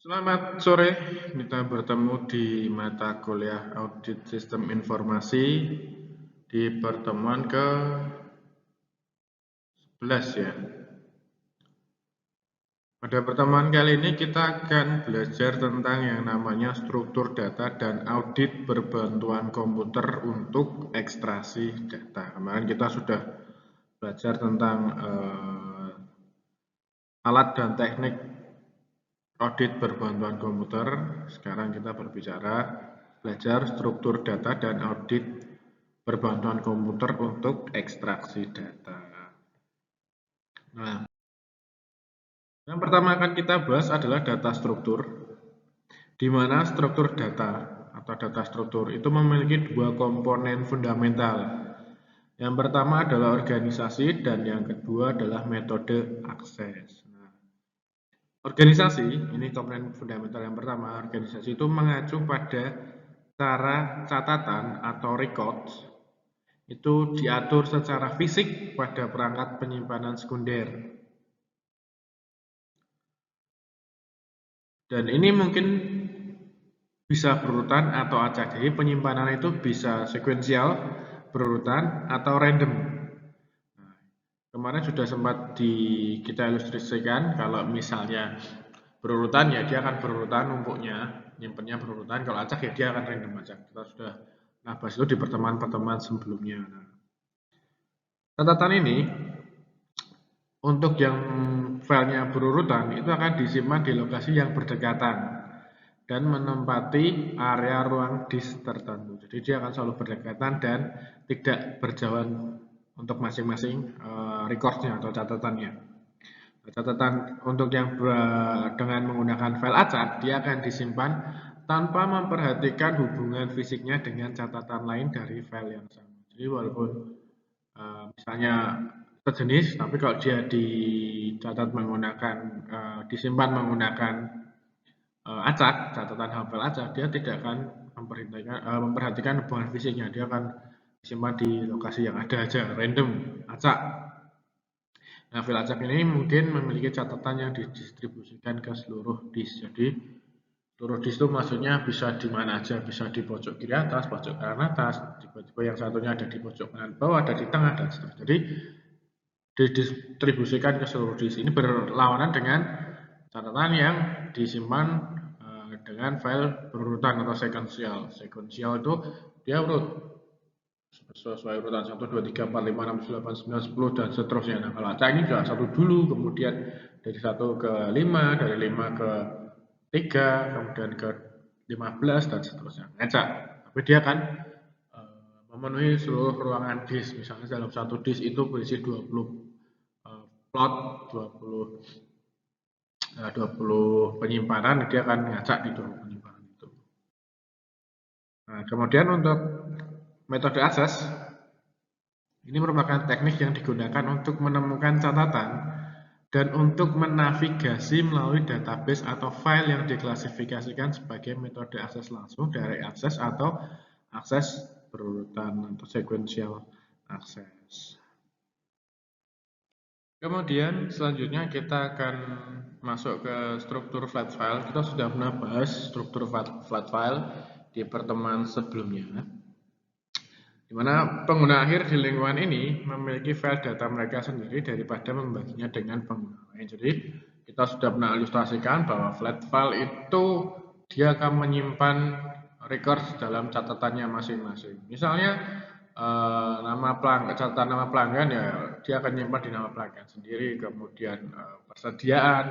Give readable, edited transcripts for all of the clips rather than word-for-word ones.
Selamat sore, kita bertemu di mata kuliah Audit Sistem Informasi di pertemuan ke-11 ya. Pada pertemuan kali ini kita akan belajar tentang yang namanya struktur data dan audit berbantuan komputer untuk ekstraksi data. Kemarin kita sudah belajar tentang alat dan teknik audit berbantuan komputer. Sekarang kita belajar struktur data dan audit berbantuan komputer untuk ekstraksi data. Nah, yang pertama akan kita bahas adalah data struktur, di mana struktur data atau data struktur itu memiliki dua komponen fundamental. Yang pertama adalah organisasi dan yang kedua adalah metode akses. Organisasi, ini komponen fundamental yang pertama, organisasi itu mengacu pada cara catatan atau records itu diatur secara fisik pada perangkat penyimpanan sekunder. Dan ini mungkin bisa berurutan atau acak. Jadi penyimpanan itu bisa sekuensial, berurutan, atau random. Kemarin sudah sempat kita ilustrasikan kalau misalnya berurutan ya dia akan berurutan numpuknya, nyimpennya berurutan. Kalau acak ya dia akan random acak. Kita sudah bahas itu di pertemuan-pertemuan sebelumnya. Catatan ini untuk yang filenya berurutan itu akan disimpan di lokasi yang berdekatan dan menempati area ruang disk tertentu. Jadi dia akan selalu berdekatan dan tidak berjauhan untuk masing-masing recordnya atau catatannya. Catatan untuk yang dengan menggunakan file acak, dia akan disimpan tanpa memperhatikan hubungan fisiknya dengan catatan lain dari file yang sama. Jadi walaupun misalnya sejenis, tapi kalau dia dicatat menggunakan disimpan menggunakan acak, catatan hafal acak, dia tidak akan memperhatikan hubungan fisiknya, dia akan disimpan di lokasi yang ada aja, random, acak. Nah, file acak ini mungkin memiliki catatan yang didistribusikan ke seluruh disk. Jadi seluruh disk itu maksudnya bisa di mana aja, bisa di pojok kiri atas, pojok kanan atas, tiba-tiba yang satunya ada di pojok kanan bawah, ada di tengah, dan seterusnya. Jadi didistribusikan ke seluruh disk. Ini berlawanan dengan catatan yang disimpan dengan file berurutan atau sequential. Sequential itu dia urut sesuai urutan 1, 2, 3, 4, 5, 6, 7, 8, 9, 10 dan seterusnya. Nah, kalau acak ini sudah 1 dulu, kemudian dari 1 ke 5, dari 5 ke 3, kemudian ke 15 dan seterusnya. Ngacak. Tapi dia akan memenuhi seluruh ruangan disk. Misalnya dalam satu disk itu berisi 20 plot, 20 penyimpanan, dia akan ngacak di 20 penyimpanan itu. Nah, kemudian untuk metode akses, ini merupakan teknik yang digunakan untuk menemukan catatan dan untuk menavigasi melalui database atau file yang diklasifikasikan sebagai metode akses langsung, direct access atau akses berurutan atau sequential access. Kemudian selanjutnya kita akan masuk ke struktur flat file. Kita sudah pernah bahas struktur flat file di pertemuan sebelumnya, di mana pengguna akhir di lingkungan ini memiliki file data mereka sendiri daripada membaginya dengan pengguna lain. Jadi kita sudah pernah ilustrasikan bahwa flat file itu dia akan menyimpan record dalam catatannya masing-masing. Misalnya catatan nama pelanggan ya dia akan nyimpan di nama pelanggan sendiri, kemudian persediaan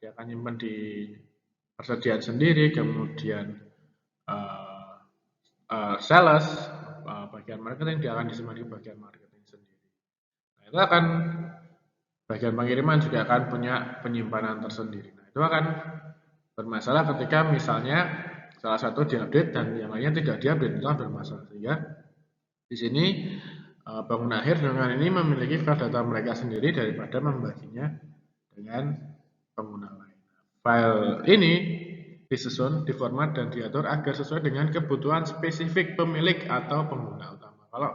dia akan nyimpan di persediaan sendiri, kemudian sales bagian marketing dia akan disimpan di bagian marketing sendiri. Nah, itu akan bagian pengiriman juga akan punya penyimpanan tersendiri. Nah, itu akan bermasalah ketika misalnya salah satu diupdate dan yang lainnya tidak diupdate, itu akan bermasalah. Sehingga di sini pengguna akhir dengan ini memiliki file data mereka sendiri daripada membaginya dengan pengguna lain. File ini disusun, diformat, dan diatur agar sesuai dengan kebutuhan spesifik pemilik atau pengguna utama. Kalau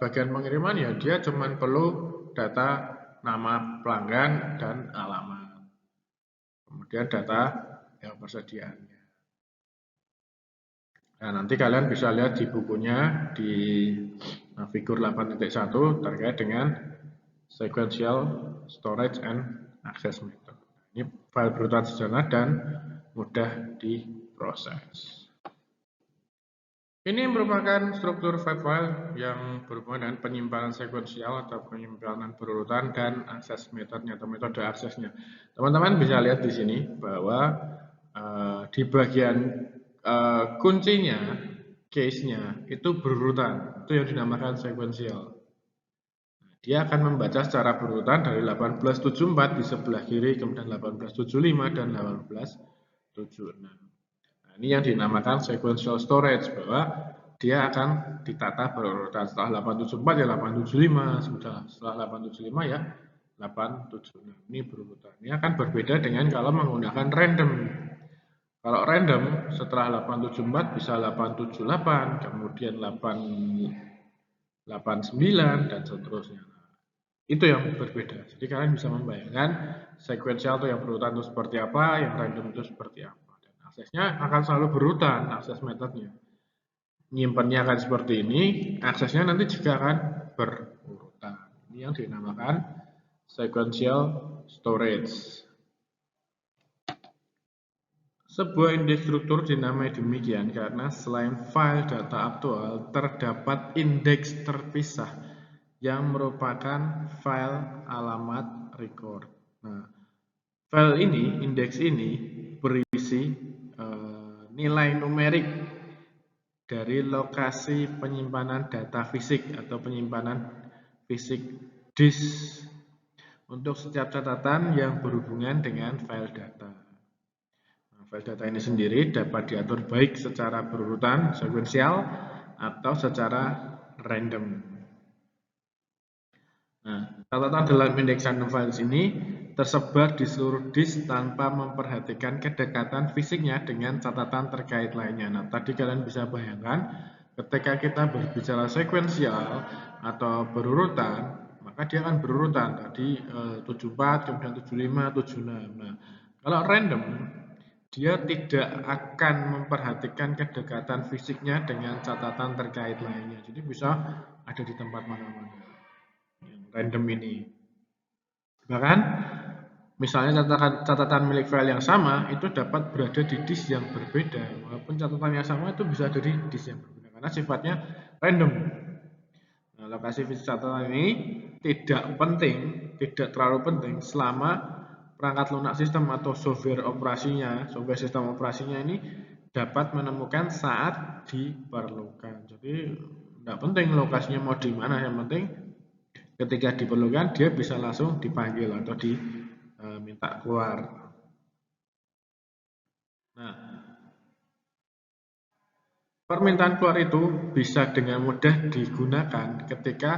bagian pengiriman ya dia cuma perlu data nama pelanggan dan alamat. kemudian data yang persediaannya. Nah, nanti kalian bisa lihat di bukunya di figur 8.1 terkait dengan sequential storage and access method. Ini file berurutan sederhana dan mudah diproses. Ini merupakan struktur file yang berhubungan dengan penyimpanan sekuensial atau penyimpanan berurutan dan akses metodenya atau metode aksesnya. Teman-teman bisa lihat di sini bahwa di bagian kuncinya, case-nya itu berurutan, itu yang dinamakan sekuensial. Dia akan membaca secara berurutan dari 1874 di sebelah kiri, kemudian 1875 dan 1876. Ini yang dinamakan sequential storage, bahwa dia akan ditata berurutan. Setelah 874 ya 875, setelah 875 ya 876. Ini berurutan. Ini akan berbeda dengan kalau menggunakan random. Kalau random setelah 874 bisa 878, kemudian 889 dan seterusnya. Itu yang berbeda. Jadi kalian bisa membayangkan sequential itu yang berurutan itu seperti apa, yang random itu seperti apa. Aksesnya akan selalu berurutan, akses metodenya. Nyimpannya akan seperti ini, aksesnya nanti juga akan berurutan. Ini yang dinamakan sequential storage. Sebuah indeks struktur dinamai demikian karena selain file data aktual, terdapat indeks terpisah yang merupakan file alamat record. Nah, file ini, indeks ini berisi nilai numerik dari lokasi penyimpanan data fisik atau penyimpanan fisik disk untuk setiap catatan yang berhubungan dengan file data. Nah, file data ini sendiri dapat diatur baik secara berurutan, sekuensial, atau secara random. Nah, catatan dalam indeks random files ini tersebar di seluruh disk tanpa memperhatikan kedekatan fisiknya dengan catatan terkait lainnya. Nah, tadi kalian bisa bayangkan ketika kita berbicara sekuensial atau berurutan, maka dia akan berurutan. Tadi 74, kemudian 75, 76. Nah, kalau random, dia tidak akan memperhatikan kedekatan fisiknya dengan catatan terkait lainnya. Jadi bisa ada di tempat mana-mana. Yang random ini. Bahkan misalnya catatan milik file yang sama itu dapat berada di disk yang berbeda. Walaupun catatan yang sama itu bisa ada di disk yang berbeda karena sifatnya random. Nah, lokasi fisik catatan ini tidak penting, tidak terlalu penting selama perangkat lunak sistem atau software operasinya, software sistem operasinya ini dapat menemukan saat diperlukan. Jadi tidak penting lokasinya mau di mana, yang penting ketika diperlukan dia bisa langsung dipanggil atau diminta keluar. Nah, permintaan keluar itu bisa dengan mudah digunakan ketika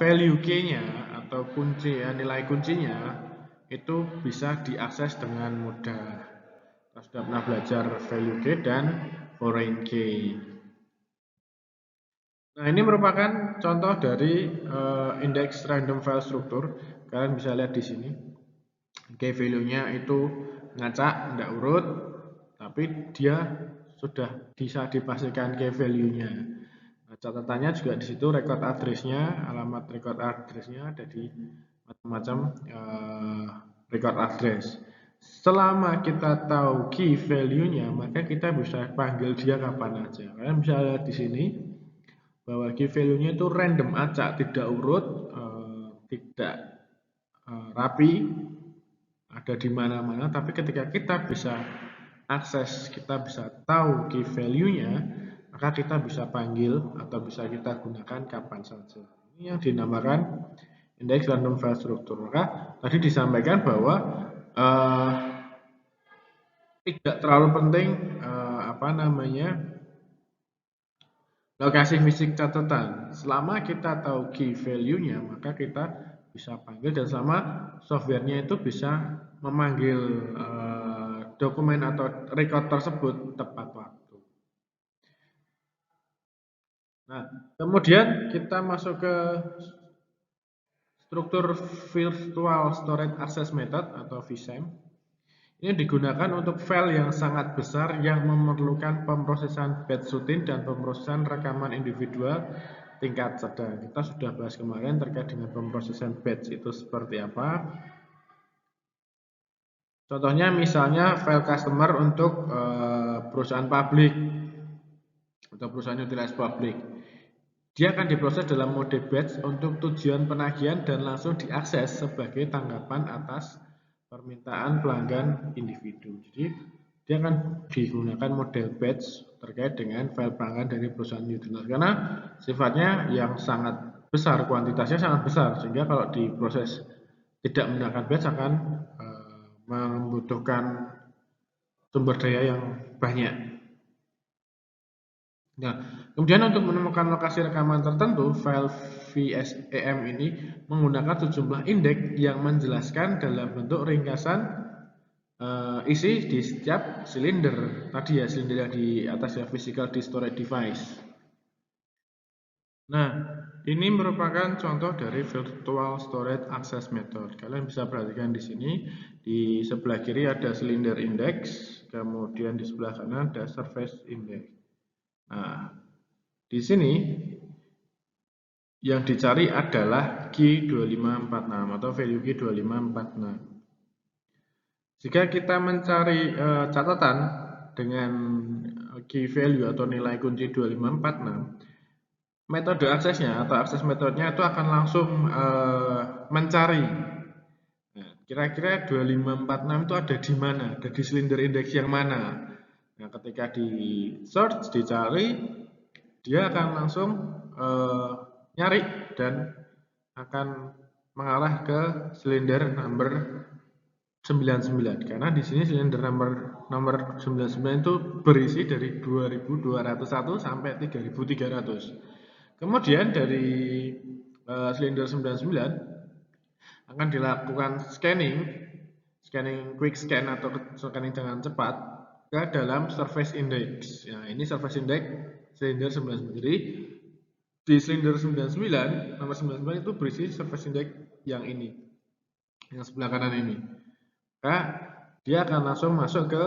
value key-nya atau kunci nilai kuncinya itu bisa diakses dengan mudah. Kita sudah pernah belajar value key dan foreign key. Nah, ini merupakan contoh dari indeks random file struktur. Kalian bisa lihat di sini. Key value-nya itu ngacak, tidak urut, tapi dia sudah bisa dipastikan key value-nya. Nah, catatannya juga di situ record address-nya, alamat record address-nya ada di macam-macam record address. Selama kita tahu key value-nya, maka kita bisa panggil dia kapan aja. Kalian bisa lihat di sini bahwa key value-nya itu random acak, tidak urut, tidak rapi, ada di mana-mana, tapi ketika kita bisa akses, kita bisa tahu key value-nya, maka kita bisa panggil atau bisa kita gunakan kapan saja. Ini yang dinamakan indeks random file struktur. Maka tadi disampaikan bahwa tidak terlalu penting lokasi fisik catatan. Selama kita tahu key value-nya, maka kita bisa panggil, dan selama software-nya itu bisa memanggil dokumen atau record tersebut tepat waktu. Nah, kemudian kita masuk ke struktur Virtual Storage Access Method atau VSAM. Ini digunakan untuk file yang sangat besar yang memerlukan pemrosesan batch rutin dan pemrosesan rekaman individual tingkat sedang. Kita sudah bahas kemarin terkait dengan pemrosesan batch itu seperti apa. Contohnya misalnya file customer untuk perusahaan publik atau perusahaan utilitas publik. Dia akan diproses dalam mode batch untuk tujuan penagihan dan langsung diakses sebagai tanggapan atas permintaan pelanggan individu. Jadi dia akan digunakan model batch terkait dengan file pelanggan dari perusahaan utilitas karena sifatnya yang sangat besar, kuantitasnya sangat besar sehingga kalau diproses tidak menggunakan batch akan membutuhkan sumber daya yang banyak. Nah, kemudian untuk menemukan lokasi rekaman tertentu, file VSEM ini menggunakan sejumlah indeks yang menjelaskan dalam bentuk ringkasan isi di setiap silinder. Tadi ya, silinder yang di atas ya, physical disk storage device. Nah, ini merupakan contoh dari virtual storage access method. Kalian bisa perhatikan di sini, di sebelah kiri ada silinder index, kemudian di sebelah kanan ada surface index. Nah, di sini yang dicari adalah key 2546 atau value key 2546. Jika kita mencari catatan dengan key value atau nilai kunci 2546, metode aksesnya atau akses metodenya itu akan langsung mencari kira-kira 2546 itu ada di mana, ada di silinder indeks yang mana. Nah, ketika di search, dicari, dia akan langsung nyari dan akan mengarah ke silinder number 99 karena di sini silinder nomor 99 itu berisi dari 2201 sampai 3300. Kemudian dari silinder 99 akan dilakukan scanning quick scan atau scanning dengan cepat ke dalam surface index. Nah, ini surface index silinder 99. Jadi di silinder 99, nomor 99 itu berisi surface index yang ini, yang sebelah kanan ini. Maka dia akan langsung masuk ke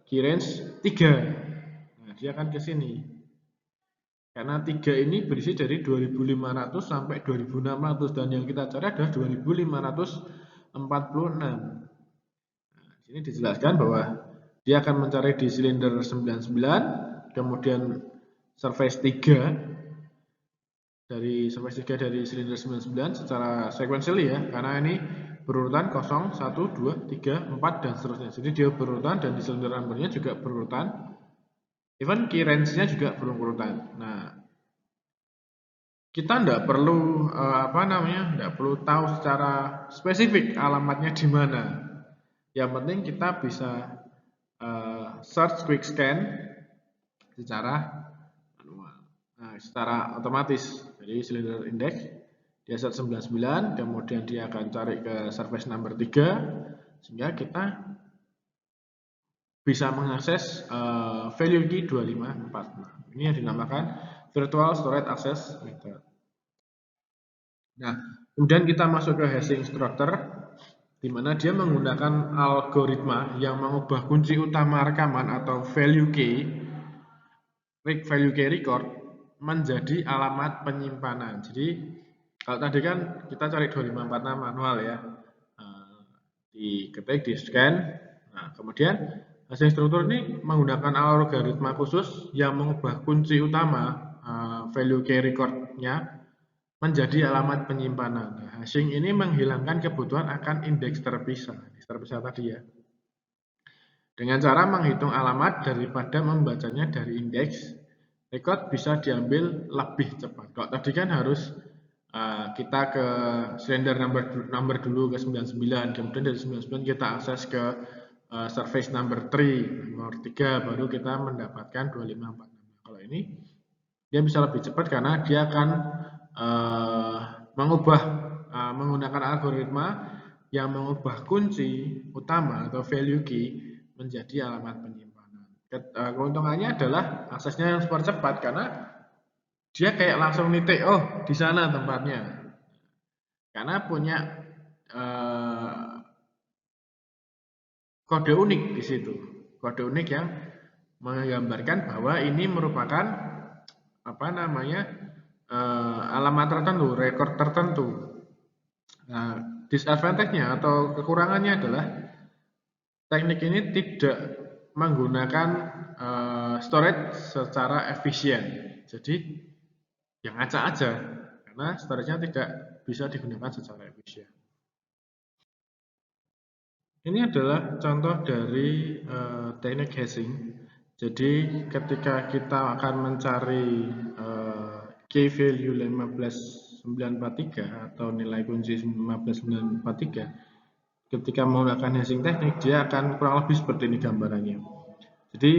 key range 3. Nah, dia akan ke sini. Karena 3 ini berisi dari 2500 sampai 2600 dan yang kita cari adalah 2546. Nah, di sini dijelaskan bahwa dia akan mencari di silinder 99, kemudian surface 3 dari surface 3 dari silinder 99 secara sequentially ya, karena ini berurutan 0, 1, 2, 3, 4 dan seterusnya. Jadi dia berurutan dan di silinder numbernya juga berurutan. Even key range-nya juga berurutan. Nah, kita tidak perlu tidak perlu tahu secara spesifik alamatnya di mana. Yang penting kita bisa search quick scan secara manual. Nah, secara otomatis. Jadi silinder index dia search 99, kemudian dia akan cari ke surface number 3 sehingga kita bisa mengakses value key 2546. Ini yang dinamakan virtual storage access method. Nah, kemudian kita masuk ke hashing structure, di mana dia menggunakan algoritma yang mengubah kunci utama rekaman atau value key record menjadi alamat penyimpanan. Jadi kalau tadi kan kita cari 2546 manual ya, diketik, di scan. Nah, kemudian hashing struktur ini menggunakan algoritma khusus yang mengubah kunci utama value key record-nya menjadi alamat penyimpanan. Nah, hashing ini menghilangkan kebutuhan akan indeks terpisah tadi ya. Dengan cara menghitung alamat daripada membacanya dari indeks, record bisa diambil lebih cepat. Kalau tadi kan harus kita ke silinder number dulu ke 99, kemudian dari 99 kita akses ke surface number 3, nomor 3, baru kita mendapatkan 2546. Kalau ini dia bisa lebih cepat karena dia akan menggunakan algoritma yang mengubah kunci utama atau value key menjadi alamat penyimpanan. Keuntungannya adalah aksesnya yang super cepat karena dia kayak langsung nitik, oh di sana tempatnya. Karena punya kode unik di situ. Kode unik yang menggambarkan bahwa ini merupakan alamat tertentu, rekor tertentu. Nah, disadvantage-nya atau kekurangannya adalah teknik ini tidak menggunakan storage secara efisien. Jadi yang acak aja karena storage-nya tidak bisa digunakan secara efisien. Ini adalah contoh dari teknik hashing. Jadi ketika kita akan mencari key value 15943 atau nilai kunci 15943, ketika menggunakan hashing teknik dia akan kurang lebih seperti ini gambarannya. Jadi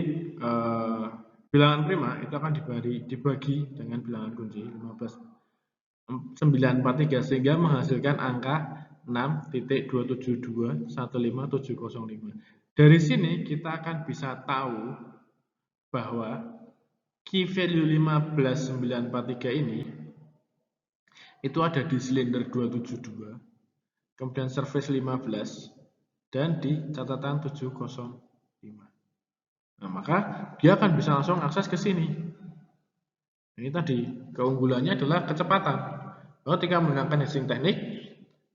bilangan prima itu akan dibagi dengan bilangan kunci 15943 sehingga menghasilkan angka 6.27215.705. Dari sini kita akan bisa tahu bahwa key value 15943 ini itu ada di silinder 272, kemudian surface 15, dan di catatan 705. Nah, maka dia akan bisa langsung akses ke sini. Ini tadi keunggulannya adalah kecepatan. Ketika menggunakan hashing teknik,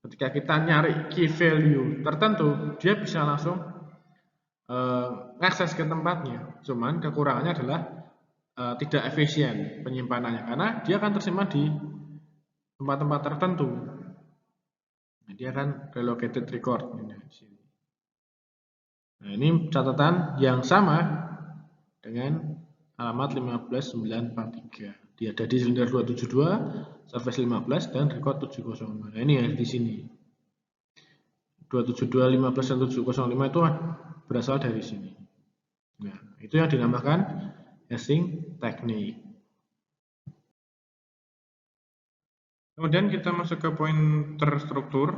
ketika kita nyari key value tertentu, dia bisa langsung akses ke tempatnya. Cuman kekurangannya adalah tidak efisien penyimpanannya karena dia akan tersimpan di tempat-tempat tertentu. Nah, dia akan relocated record. Nah, ini catatan yang sama dengan alamat 15943. Dia ada di silinder 272, surface 15, dan record 705. Nah, ini yang di sini. 272, 15, dan 705 itu berasal dari sini. Nah, itu yang dinamakan hashing teknik. Kemudian kita masuk ke pointer struktur.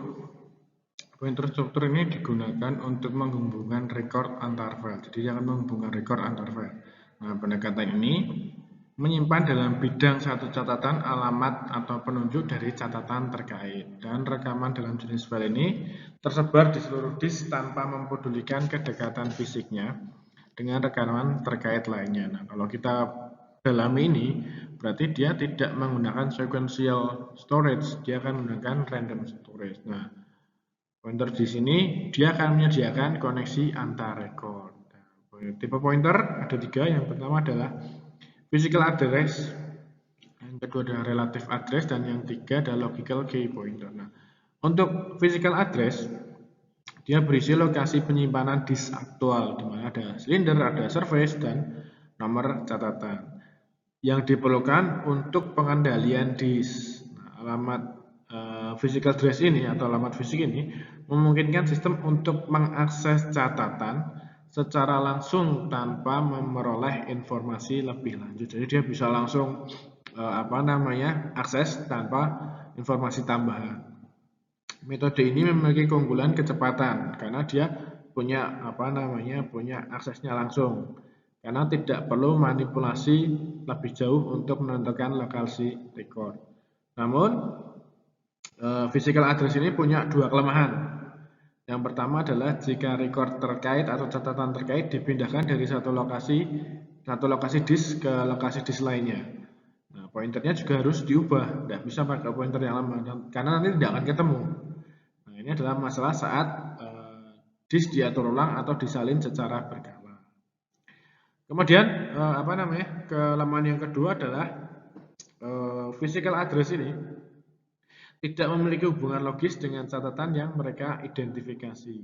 Pointer struktur ini digunakan untuk menghubungkan record antar file. Jadi akan menghubungkan record antar file. Nah, pendekatan ini menyimpan dalam bidang satu catatan alamat atau penunjuk dari catatan terkait, dan rekaman dalam jenis file ini tersebar di seluruh disk tanpa mempedulikan kedekatan fisiknya dengan rekaman terkait lainnya. Nah, kalau kita dalami ini berarti dia tidak menggunakan sequential storage, dia akan menggunakan random storage. Nah, pointer di sini dia akan menyediakan koneksi antar record. Tipe pointer ada 3. Yang pertama adalah physical address, yang kedua adalah relative address, dan yang ketiga adalah logical key pointer. Nah, untuk physical address dia berisi lokasi penyimpanan disk aktual, di mana ada silinder, ada surface, dan nomor catatan yang diperlukan untuk pengendalian disk. Nah, alamat physical address ini atau alamat fisik ini memungkinkan sistem untuk mengakses catatan secara langsung tanpa memperoleh informasi lebih lanjut. Jadi dia bisa langsung akses tanpa informasi tambahan. Metode ini memiliki keunggulan kecepatan karena dia punya aksesnya langsung. Karena tidak perlu manipulasi lebih jauh untuk menentukan lokasi record. Namun physical address ini punya 2 kelemahan. Yang pertama adalah jika record terkait atau catatan terkait dipindahkan dari satu lokasi disk ke lokasi disk lainnya. Nah, pointernya juga harus diubah, tidak bisa pakai pointer yang lama karena nanti tidak akan ketemu. Nah, ini adalah masalah saat disk diatur ulang atau disalin secara berkala. Kemudian kelemahan yang kedua adalah physical address ini tidak memiliki hubungan logis dengan catatan yang mereka identifikasi.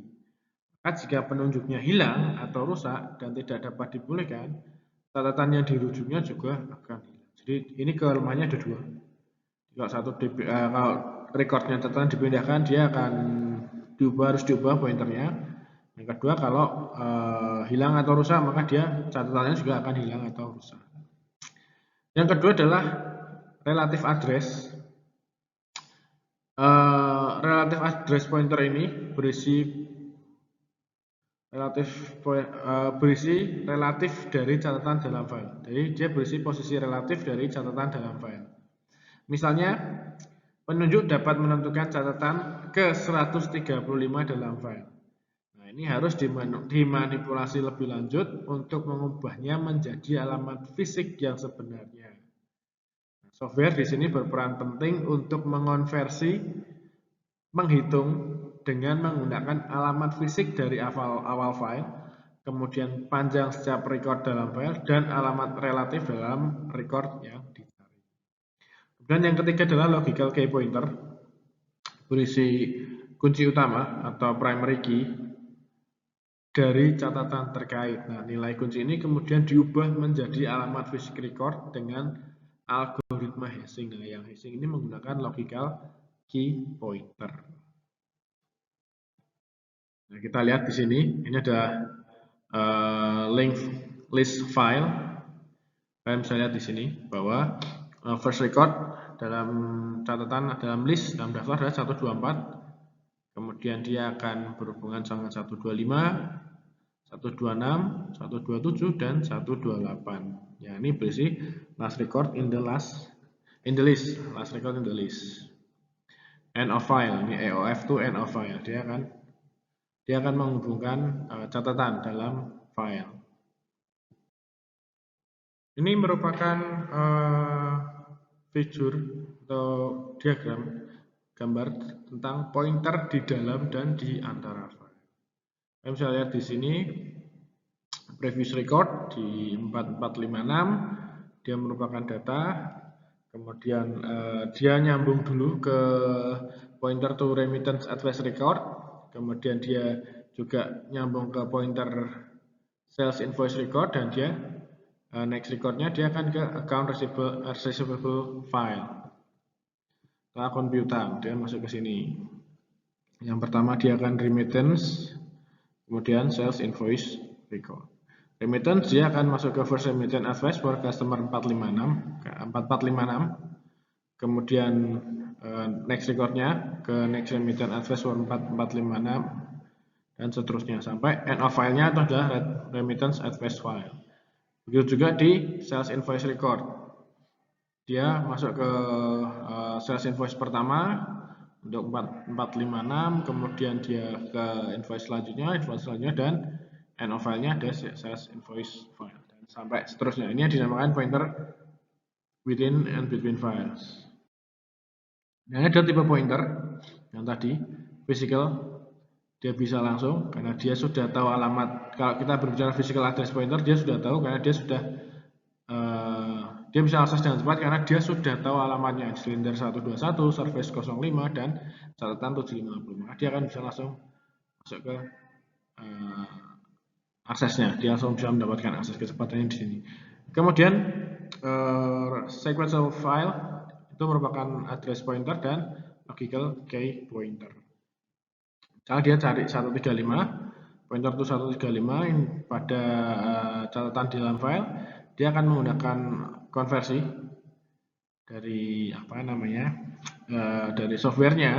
Maka jika penunjuknya hilang atau rusak dan tidak dapat dipulihkan, catatan yang dirujuknya juga akan hilang. Jadi ini kelemahannya ada 2. Kalau recordnya catatan dipindahkan, dia akan harus diubah pointernya. Yang kedua, kalau hilang atau rusak, maka dia catatannya juga akan hilang atau rusak. Yang kedua adalah relative address. Relative address pointer ini berisi relatif dari catatan dalam file. Jadi dia berisi posisi relatif dari catatan dalam file. Misalnya, penunjuk dapat menentukan catatan ke 135 dalam file. Nah, ini harus dimanipulasi lebih lanjut untuk mengubahnya menjadi alamat fisik yang sebenarnya. Software di sini berperan penting untuk menghitung dengan menggunakan alamat fisik dari awal file, kemudian panjang setiap record dalam file, dan alamat relatif dalam record yang dicari. Dan yang ketiga adalah logical key pointer, berisi kunci utama atau primary key dari catatan terkait. Nah, nilai kunci ini kemudian diubah menjadi alamat fisik record dengan algoritma hashing. Nah, yang hashing ini menggunakan logical key pointer. Nah, kita lihat di sini, ini ada linked list file. Kalian bisa lihat di sini bahwa first record dalam catatan dalam list dalam daftar adalah 124. Kemudian dia akan berhubungan sama 125, 126, 127 dan 128. Ya, ini berisi last record in the list, last record in the list. End of file, ini EOF to end of file. Dia akan menghubungkan catatan dalam file. Ini merupakan figur atau diagram gambar tentang pointer di dalam dan di antara file. Kita bisa lihat di sini previous record di 4456, dia merupakan data. Kemudian dia nyambung dulu ke pointer to remittance advice record. Kemudian dia juga nyambung ke pointer sales invoice record, dan dia next recordnya dia akan ke account receivable file. Setelah akun piutang, dia masuk ke sini. Yang pertama dia akan remittance, kemudian sales invoice record. Remittance dia akan masuk ke first remittance advice for customer 4456. Kemudian next recordnya ke next remittance advice for 4456 dan seterusnya sampai end of filenya itu adalah remittance advice file. Begitu juga di sales invoice record, dia masuk ke sales invoice pertama untuk 4456, kemudian dia ke invoice selanjutnya dan end of filenya ada sales invoice file dan sampai seterusnya. Ini yang dinamakan pointer within and between files. Nah, ini ada tipe pointer yang tadi physical, dia bisa langsung karena dia sudah tahu alamat. Kalau kita berbicara physical address pointer, dia sudah tahu karena dia sudah dia bisa akses dengan cepat karena dia sudah tahu alamatnya, silinder 121, service 05 dan catatan 750. Maka dia akan bisa langsung masuk ke aksesnya, dia langsung bisa mendapatkan akses kecepatannya di sini. Kemudian sequential file itu merupakan address pointer dan logical key pointer. Kalau dia cari 135, pointer to 135 pada catatan di dalam file, dia akan menggunakan konversi dari dari softwarenya.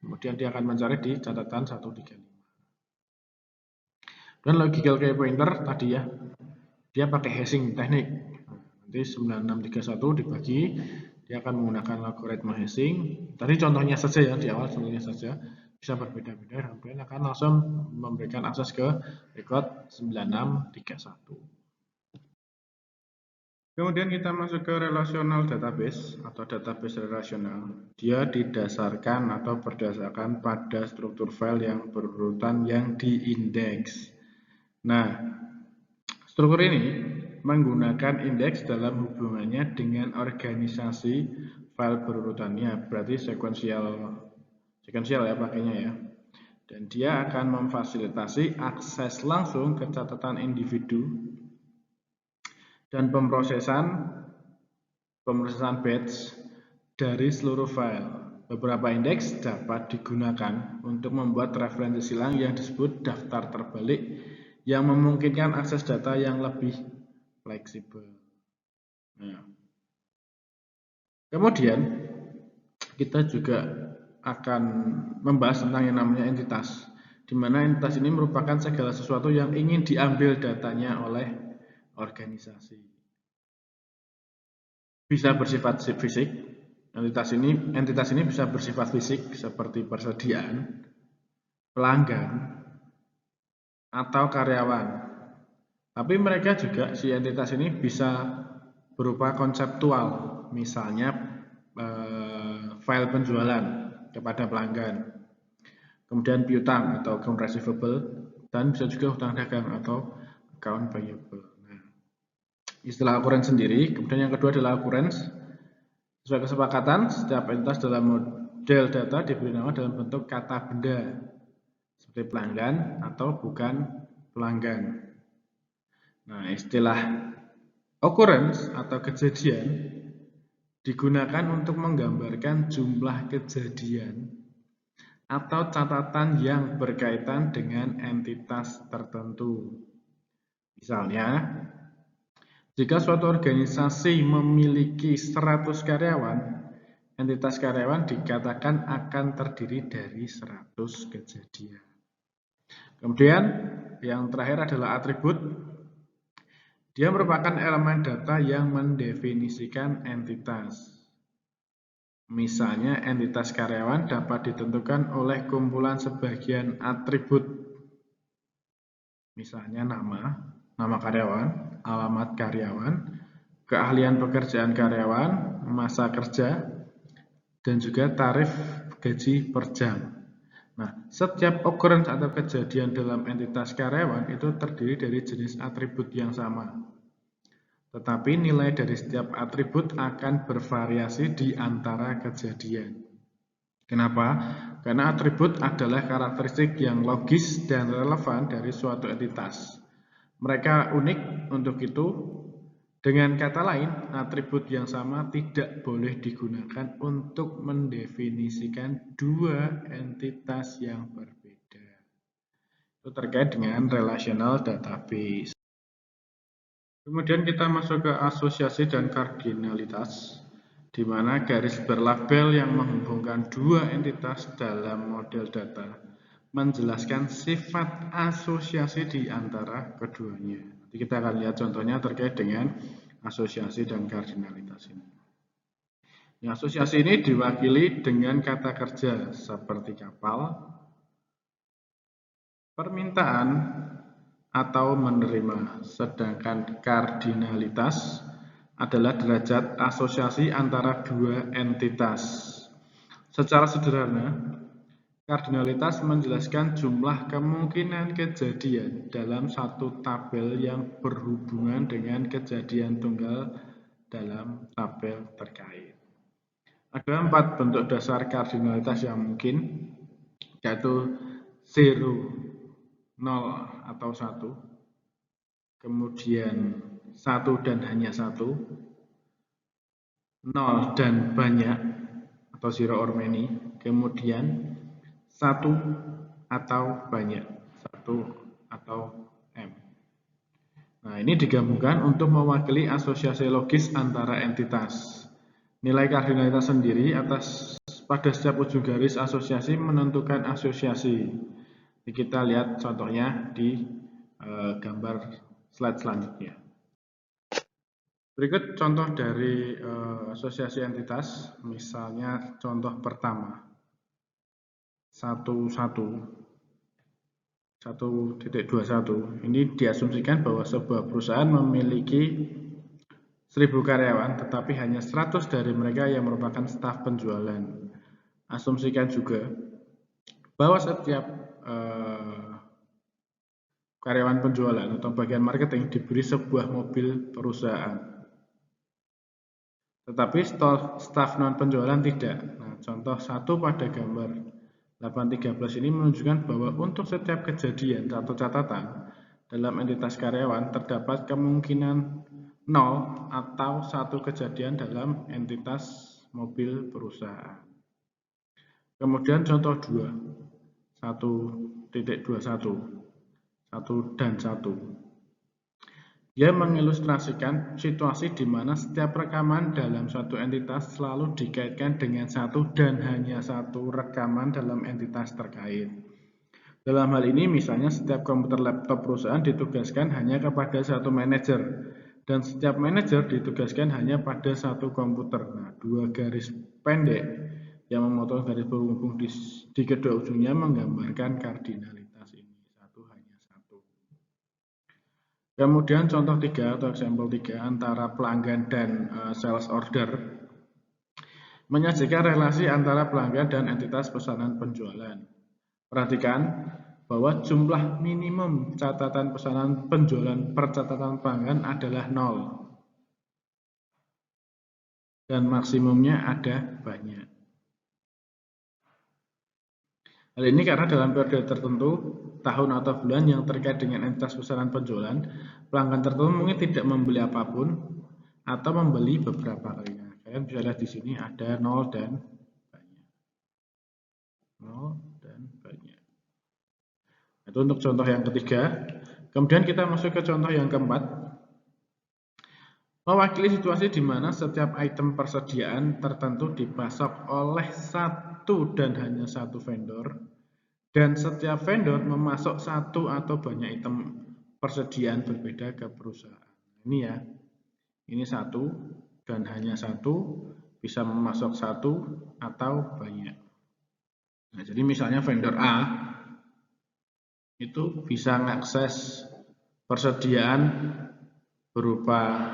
Kemudian dia akan mencari di catatan 135. Dan logical key pointer tadi ya, dia pakai hashing teknik. Nanti 9631 dibagi, dia akan menggunakan logaritma hashing. Tadi contohnya saja ya, di awal contohnya saja, bisa berbeda-beda. Kemudian akan langsung memberikan akses ke record 9631. Kemudian kita masuk ke relational database atau database relasional. Dia didasarkan atau berdasarkan pada struktur file yang berurutan yang diindeks. Nah, struktur ini menggunakan indeks dalam hubungannya dengan organisasi file berurutannya, berarti sekuensial ya pakainya ya. Dan dia akan memfasilitasi akses langsung ke catatan individu dan pemrosesan batch dari seluruh file. Beberapa indeks dapat digunakan untuk membuat referensi silang yang disebut daftar terbalik yang memungkinkan akses data yang lebih fleksibel. Nah, kemudian kita juga akan membahas tentang yang namanya entitas, di mana entitas ini merupakan segala sesuatu yang ingin diambil datanya oleh organisasi. Bisa bersifat fisik. Entitas ini bisa bersifat fisik seperti persediaan, pelanggan, atau karyawan. Tapi mereka juga, si entitas ini bisa berupa konseptual, misalnya file penjualan kepada pelanggan, kemudian piutang atau account receivable, dan bisa juga hutang dagang atau account payable. Nah, istilah occurrence sendiri. Kemudian yang kedua adalah occurrence. Sesuai kesepakatan, setiap entitas dalam model data diberi nama dalam bentuk kata benda, seperti pelanggan atau bukan pelanggan. Nah, istilah occurrence atau kejadian digunakan untuk menggambarkan jumlah kejadian atau catatan yang berkaitan dengan entitas tertentu. Misalnya, jika suatu organisasi memiliki 100 karyawan, entitas karyawan dikatakan akan terdiri dari 100 kejadian. Kemudian, yang terakhir adalah atribut. Dia merupakan elemen data yang mendefinisikan entitas. Misalnya, entitas karyawan dapat ditentukan oleh kumpulan sebagian atribut. Misalnya nama karyawan, alamat karyawan, keahlian pekerjaan karyawan, masa kerja, dan juga tarif gaji per jam. Nah, setiap occurrence atau kejadian dalam entitas karyawan itu terdiri dari jenis atribut yang sama. Tetapi nilai dari setiap atribut akan bervariasi di antara kejadian. Kenapa? Karena atribut adalah karakteristik yang logis dan relevan dari suatu entitas. Mereka unik untuk itu. Dengan kata lain, atribut yang sama tidak boleh digunakan untuk mendefinisikan dua entitas yang berbeda. Itu terkait dengan relational database. Kemudian kita masuk ke asosiasi dan kardinalitas, di mana garis berlabel yang menghubungkan dua entitas dalam model data menjelaskan sifat asosiasi di antara keduanya. Nanti kita akan lihat contohnya terkait dengan asosiasi dan kardinalitas ini. Asosiasi ini diwakili dengan kata kerja seperti kapal, permintaan, atau menerima, sedangkan kardinalitas adalah derajat asosiasi antara dua entitas. Secara sederhana, kardinalitas menjelaskan jumlah kemungkinan kejadian dalam satu tabel yang berhubungan dengan kejadian tunggal dalam tabel terkait. Ada 4 bentuk dasar kardinalitas yang mungkin, yaitu 0, 0 atau 1, kemudian 1 dan hanya 1, 0 dan banyak atau zero or many, kemudian 1 atau banyak, 1 atau M. Nah, ini digabungkan untuk mewakili asosiasi logis antara entitas. Nilai kardinalitas sendiri pada setiap ujung garis asosiasi menentukan asosiasi. Kita lihat contohnya di gambar slide selanjutnya. Berikut contoh dari asosiasi entitas, misalnya contoh pertama 1.21. Ini diasumsikan bahwa sebuah perusahaan memiliki 1000 karyawan, tetapi hanya 100 dari mereka yang merupakan staf penjualan. Asumsikan juga bahwa setiap karyawan penjualan atau bagian marketing diberi sebuah mobil perusahaan, tetapi staf non penjualan tidak. Nah, contoh 1 pada gambar 8.13 ini menunjukkan bahwa untuk setiap kejadian atau catatan dalam entitas karyawan terdapat kemungkinan 0 atau 1 kejadian dalam entitas mobil perusahaan. Kemudian contoh 2, 1.21. 1 dan 1. Dia mengilustrasikan situasi di mana setiap rekaman dalam suatu entitas selalu dikaitkan dengan 1 dan hanya 1 rekaman dalam entitas terkait. Dalam hal ini misalnya setiap komputer laptop perusahaan ditugaskan hanya kepada 1 manajer dan setiap manajer ditugaskan hanya pada 1 komputer. Nah, 2 garis pendek yang memotong garis berhubung di kedua ujungnya menggambarkan kardinalitas ini. 1 hanya 1. Kemudian contoh 3 atau example 3 antara pelanggan dan sales order menyajikan relasi antara pelanggan dan entitas pesanan penjualan. Perhatikan bahwa jumlah minimum catatan pesanan penjualan per catatan pelanggan adalah 0 dan maksimumnya ada banyak. Hal ini karena dalam periode tertentu, tahun atau bulan yang terkait dengan entitas pesanan penjualan, pelanggan tertentu mungkin tidak membeli apapun atau membeli beberapa kalinya. Kalian bisa lihat di sini ada 0 dan banyak. 0 dan banyak. Itu untuk contoh yang ketiga. Kemudian kita masuk ke contoh yang keempat. Mewakili situasi di mana setiap item persediaan tertentu dipasok oleh satu dan hanya satu vendor, dan setiap vendor memasok satu atau banyak item persediaan berbeda ke perusahaan. Ini ya, ini satu dan hanya satu, bisa memasok satu atau banyak. Nah, jadi misalnya vendor A itu bisa mengakses persediaan berupa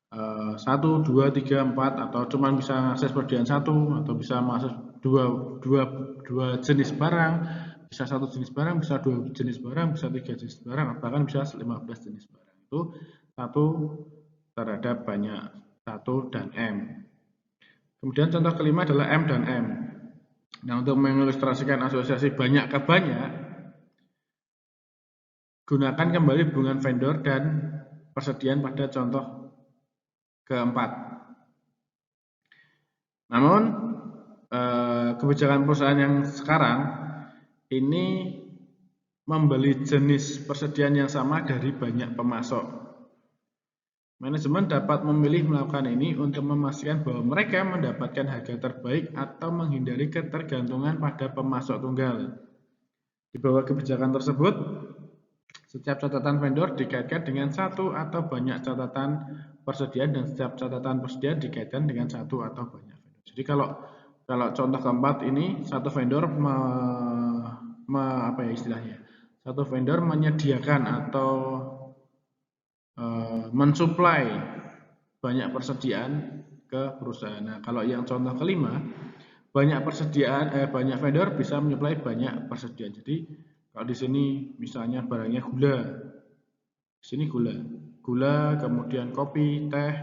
1, 2, 3, 4 atau cuma bisa mengakses persediaan 1 atau bisa mengakses dua jenis barang, bisa 1 jenis barang, bisa 2 jenis barang, bisa 3 jenis barang, bahkan bisa 15 jenis barang. Itu 1 terhadap banyak, 1 dan M. Kemudian contoh kelima adalah M dan M. Nah, untuk mengilustrasikan asosiasi banyak ke banyak, gunakan kembali hubungan vendor dan persediaan pada contoh keempat. Namun, kebijakan perusahaan yang sekarang ini membeli jenis persediaan yang sama dari banyak pemasok. Manajemen dapat memilih melakukan ini untuk memastikan bahwa mereka mendapatkan harga terbaik atau menghindari ketergantungan pada pemasok tunggal. Di bawah kebijakan tersebut, setiap catatan vendor dikaitkan dengan satu atau banyak catatan persediaan dan setiap catatan persediaan dikaitkan dengan satu atau banyak vendor. Jadi kalau contoh keempat ini satu vendor satu vendor menyediakan atau mensuplai banyak persediaan ke perusahaan. Nah, kalau yang contoh kelima, banyak vendor bisa menyuplai banyak persediaan. Jadi kalau di sini misalnya barangnya gula, di sini gula, kemudian kopi, teh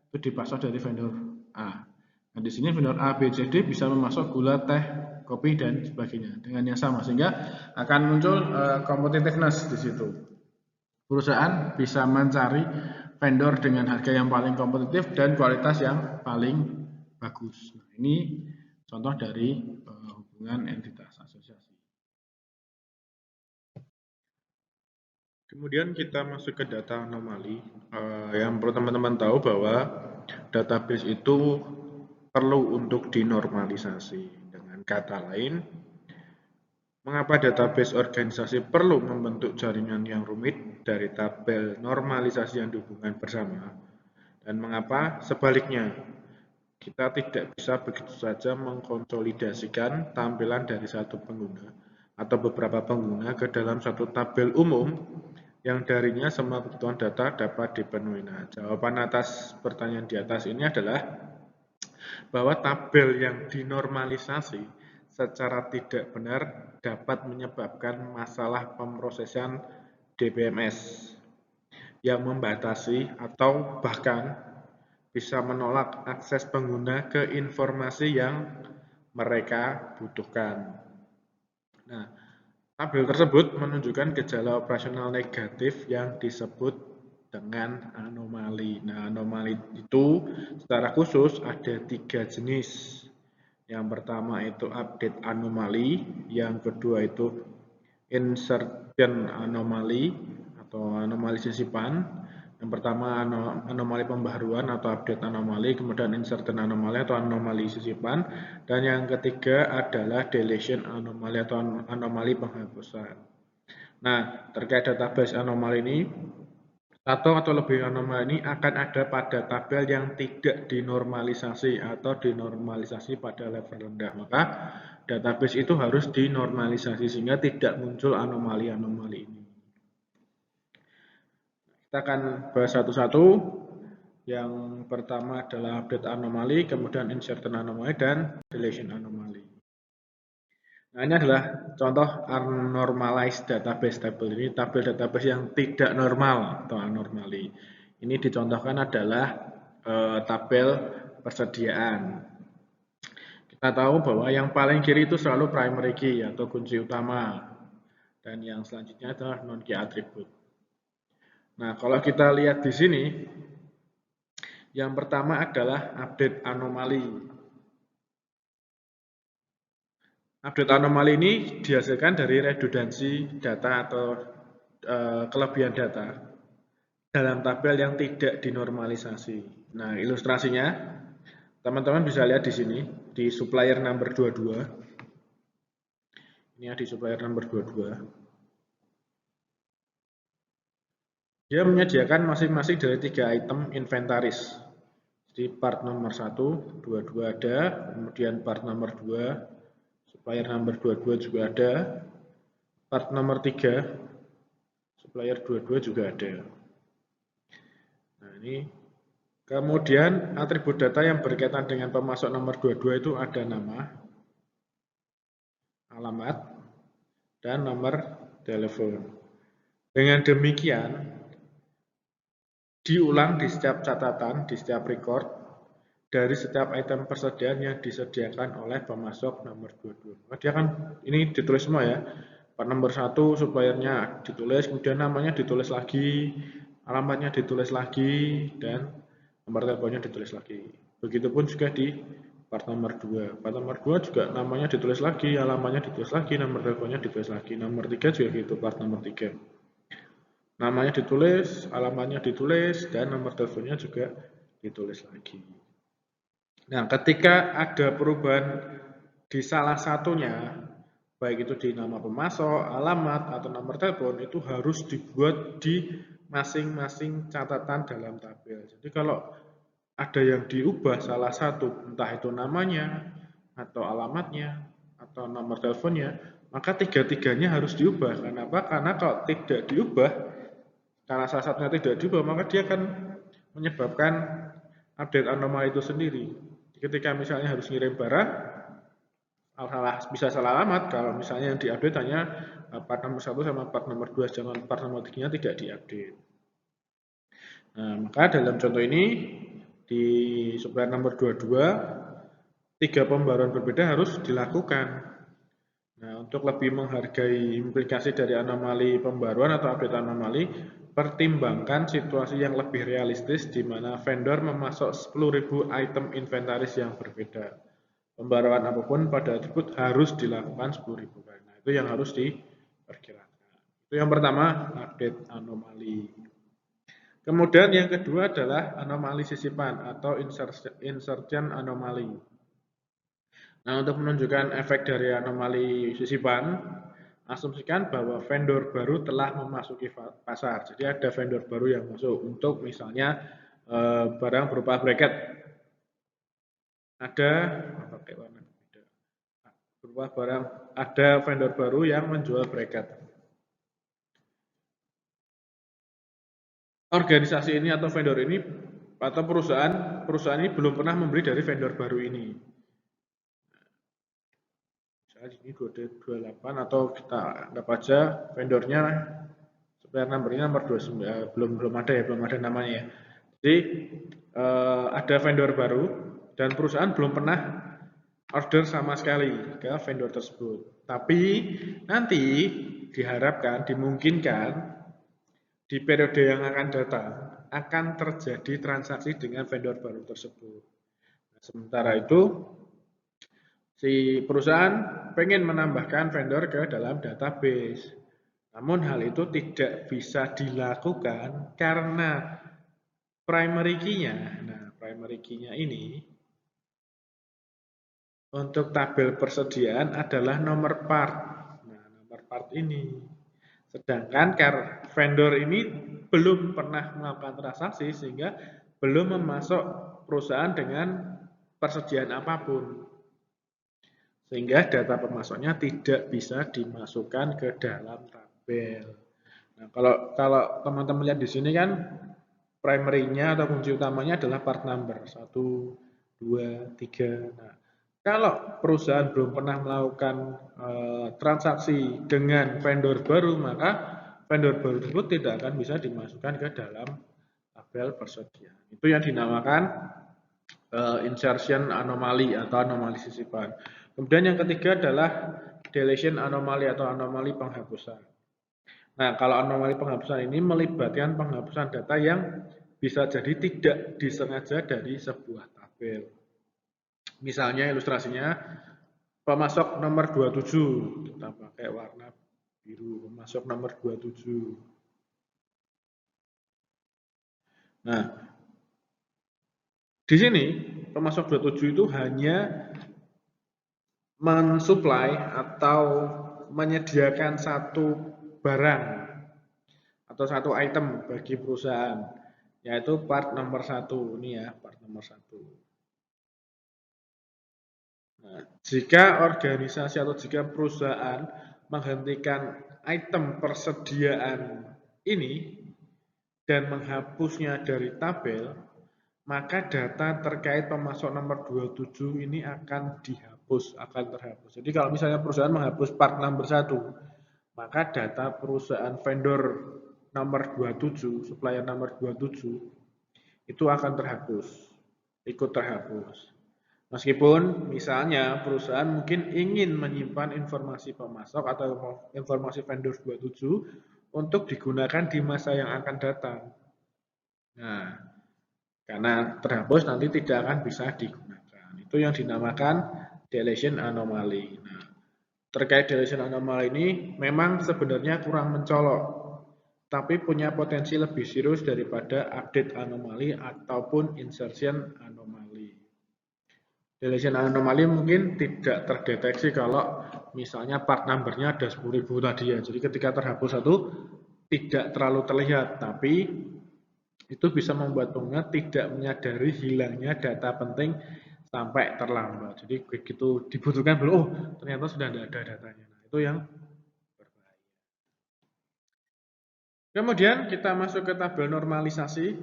itu dipasok dari vendor A. Nah, di sini vendor A, B, C, D bisa memasok gula, teh, kopi dan sebagainya dengan yang sama, sehingga akan muncul competitiveness di situ. Perusahaan bisa mencari vendor dengan harga yang paling kompetitif dan kualitas yang paling bagus. Nah, ini contoh dari hubungan entitas asosiasi. Kemudian kita masuk ke data anomali. Yang perlu teman-teman tahu bahwa database itu perlu untuk dinormalisasi. Dengan kata lain, mengapa database organisasi perlu membentuk jaringan yang rumit dari tabel normalisasi yang dihubungkan bersama, dan mengapa sebaliknya kita tidak bisa begitu saja mengkonsolidasikan tampilan dari satu pengguna atau beberapa pengguna ke dalam satu tabel umum yang darinya semua kebutuhan data dapat dipenuhi. Nah, jawaban atas pertanyaan di atas ini adalah bahwa tabel yang dinormalisasi secara tidak benar dapat menyebabkan masalah pemrosesan DBMS yang membatasi atau bahkan bisa menolak akses pengguna ke informasi yang mereka butuhkan. Nah, tabel tersebut menunjukkan gejala operasional negatif yang disebut dengan anomali. Nah, anomali itu secara khusus ada 3 jenis. Yang pertama itu update anomali, yang kedua itu insertion anomali atau anomali sisipan. Yang pertama anomali pembaharuan atau update anomali, kemudian insertion anomali atau anomali sisipan, dan yang ketiga adalah deletion anomali atau anomali penghapusan. Nah, terkait database anomali ini, satu atau lebih anomali ini akan ada pada tabel yang tidak dinormalisasi atau dinormalisasi pada level rendah. Maka database itu harus dinormalisasi sehingga tidak muncul anomali-anomali ini. Kita akan bahas satu-satu. Yang pertama adalah update anomali, kemudian insertion anomali, dan deletion anomali. Nah, ini adalah contoh unnormalized database table. Ini tabel database yang tidak normal atau anomali. Ini dicontohkan adalah tabel persediaan. Kita tahu bahwa yang paling kiri itu selalu primary key atau kunci utama. Dan yang selanjutnya adalah non-key attribute. Nah, kalau kita lihat di sini, yang pertama adalah update anomali. Update anomali ini dihasilkan dari redundansi data atau kelebihan data dalam tabel yang tidak dinormalisasi. Nah, ilustrasinya teman-teman bisa lihat di sini di supplier number 22. Ini ya di supplier number 22. Dia menyediakan masing-masing dari 3 item inventaris. Jadi part nomor 1, 22 ada, kemudian part nomor 2, supplier number 22 juga ada, part nomor 3, supplier 22 juga ada. Nah, ini kemudian atribut data yang berkaitan dengan pemasok nomor 22 itu ada nama, alamat, dan nomor telepon. Dengan demikian, diulang di setiap catatan, di setiap record, dari setiap item persediaan yang disediakan oleh pemasok nomor 22. Maka dia kan ini ditulis semua ya. Part nomor 1 suppliernya ditulis, kemudian namanya ditulis lagi, alamatnya ditulis lagi, dan nomor teleponnya ditulis lagi. Begitupun juga di part nomor 2. Part nomor 2 juga namanya ditulis lagi, alamatnya ditulis lagi, nomor teleponnya ditulis lagi. Nomor 3 juga gitu, part nomor 3. Namanya ditulis, alamatnya ditulis, dan nomor teleponnya juga ditulis lagi. Nah, ketika ada perubahan di salah satunya, baik itu di nama pemasok, alamat, atau nomor telepon, itu harus dibuat di masing-masing catatan dalam tabel. Jadi kalau ada yang diubah salah satu, entah itu namanya, atau alamatnya, atau nomor teleponnya, maka tiga-tiganya harus diubah. Kenapa? Karena kalau tidak diubah, karena salah satunya tidak diubah, maka dia akan menyebabkan update anomali itu sendiri. Ketika misalnya harus ngirim barang, bisa salah alamat. Kalau misalnya yang diupdate hanya part nomor 1 sama part nomor 2, jangan part nomor 3-nya tidak diupdate. Nah, maka dalam contoh ini, di supplier nomor 22, 3 pembaruan berbeda harus dilakukan. Nah, untuk lebih menghargai implikasi dari anomali pembaruan atau update anomali, pertimbangkan situasi yang lebih realistis di mana vendor memasok 10.000 item inventaris yang berbeda. Pembaruan apapun pada atribut harus dilakukan 10.000 kali. Nah, itu yang harus diperkirakan. Itu yang pertama, update anomali. Kemudian yang kedua adalah anomali sisipan atau insertion anomali. Nah, untuk menunjukkan efek dari anomali sisipan, asumsikan bahwa vendor baru telah memasuki pasar. Jadi ada vendor baru yang masuk untuk misalnya barang berupa bracket. Ada pakai warna beda. Berupa barang, ada vendor baru yang menjual bracket. Organisasi ini atau vendor ini atau perusahaan ini belum pernah membeli dari vendor baru ini. Misalnya di sini 228 atau kita anggap aja vendornya supplier numbernya nomor 29, belum ada namanya ya. Jadi ada vendor baru dan perusahaan belum pernah order sama sekali ke vendor tersebut. Tapi nanti diharapkan, dimungkinkan di periode yang akan datang akan terjadi transaksi dengan vendor baru tersebut. Nah, sementara itu si perusahaan pengen menambahkan vendor ke dalam database. Namun hal itu tidak bisa dilakukan karena primary key-nya. Nah, primary key-nya ini untuk tabel persediaan adalah nomor part. Nah, nomor part ini. Sedangkan vendor ini belum pernah melakukan transaksi sehingga belum memasok perusahaan dengan persediaan apapun. Sehingga data pemasoknya tidak bisa dimasukkan ke dalam tabel. Nah, kalau teman-teman lihat di sini kan primary-nya atau kunci utamanya adalah part number 1, 2, 3. Nah, kalau perusahaan belum pernah melakukan transaksi dengan vendor baru, maka vendor baru tersebut tidak akan bisa dimasukkan ke dalam tabel persediaan. Itu yang dinamakan insertion anomaly atau anomali sisipan. Kemudian yang ketiga adalah deletion anomaly atau anomali penghapusan. Nah, kalau anomali penghapusan ini melibatkan penghapusan data yang bisa jadi tidak disengaja dari sebuah tabel. Misalnya ilustrasinya pemasok nomor 27, kita pakai warna biru, pemasok nomor 27. Nah, di sini pemasok 27 itu hanya mensuplai atau menyediakan satu barang atau satu item bagi perusahaan, yaitu part nomor 1. Ini ya, part nomor 1. Nah, jika organisasi atau jika perusahaan menghentikan item persediaan ini dan menghapusnya dari tabel, maka data terkait pemasok nomor 27 ini akan dihapus, akan terhapus. Jadi kalau misalnya perusahaan menghapus part nomor 1, maka data perusahaan vendor nomor 27, supplier nomor 27, itu akan terhapus, ikut terhapus. Meskipun misalnya perusahaan mungkin ingin menyimpan informasi pemasok atau informasi vendor 27 untuk digunakan di masa yang akan datang. Nah, karena terhapus nanti tidak akan bisa digunakan. Itu yang dinamakan deletion anomaly. Nah, terkait deletion anomaly ini memang sebenarnya kurang mencolok, tapi punya potensi lebih serius daripada update anomaly ataupun insertion anomaly. Deletion anomaly mungkin tidak terdeteksi kalau misalnya part number-nya ada 10.000 tadi ya. Jadi ketika terhapus satu tidak terlalu terlihat, tapi itu bisa membuat pengguna tidak menyadari hilangnya data penting sampai terlambat. Jadi begitu dibutuhkan belum, oh ternyata sudah tidak ada datanya. Nah, itu yang berbahaya. Kemudian kita masuk ke tabel normalisasi.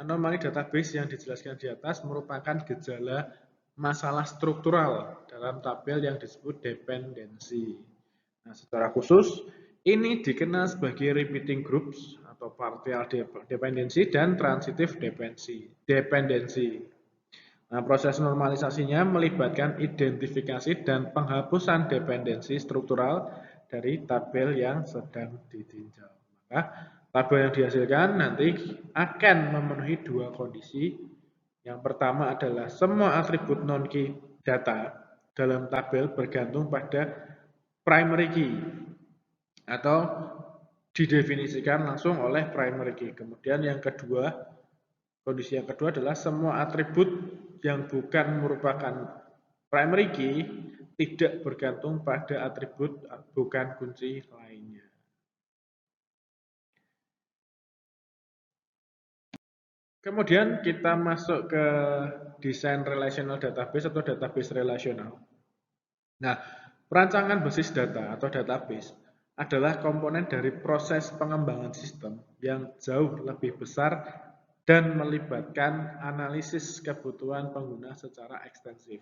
Anomali database yang dijelaskan di atas merupakan gejala masalah struktural dalam tabel yang disebut dependensi. Nah, secara khusus ini dikenal sebagai repeating groups atau partial dependency dan transitive dependency. Nah, proses normalisasinya melibatkan identifikasi dan penghapusan dependensi struktural dari tabel yang sedang ditinjau. Maka tabel yang dihasilkan nanti akan memenuhi dua kondisi. Yang pertama adalah semua atribut non-key data dalam tabel bergantung pada primary key atau didefinisikan langsung oleh primary key. Kemudian yang kedua, kondisi yang kedua adalah semua atribut yang bukan merupakan primary key tidak bergantung pada atribut bukan kunci lainnya. Kemudian kita masuk ke desain relational database atau database relasional. Nah, perancangan basis data atau database adalah komponen dari proses pengembangan sistem yang jauh lebih besar dan melibatkan analisis kebutuhan pengguna secara ekstensif.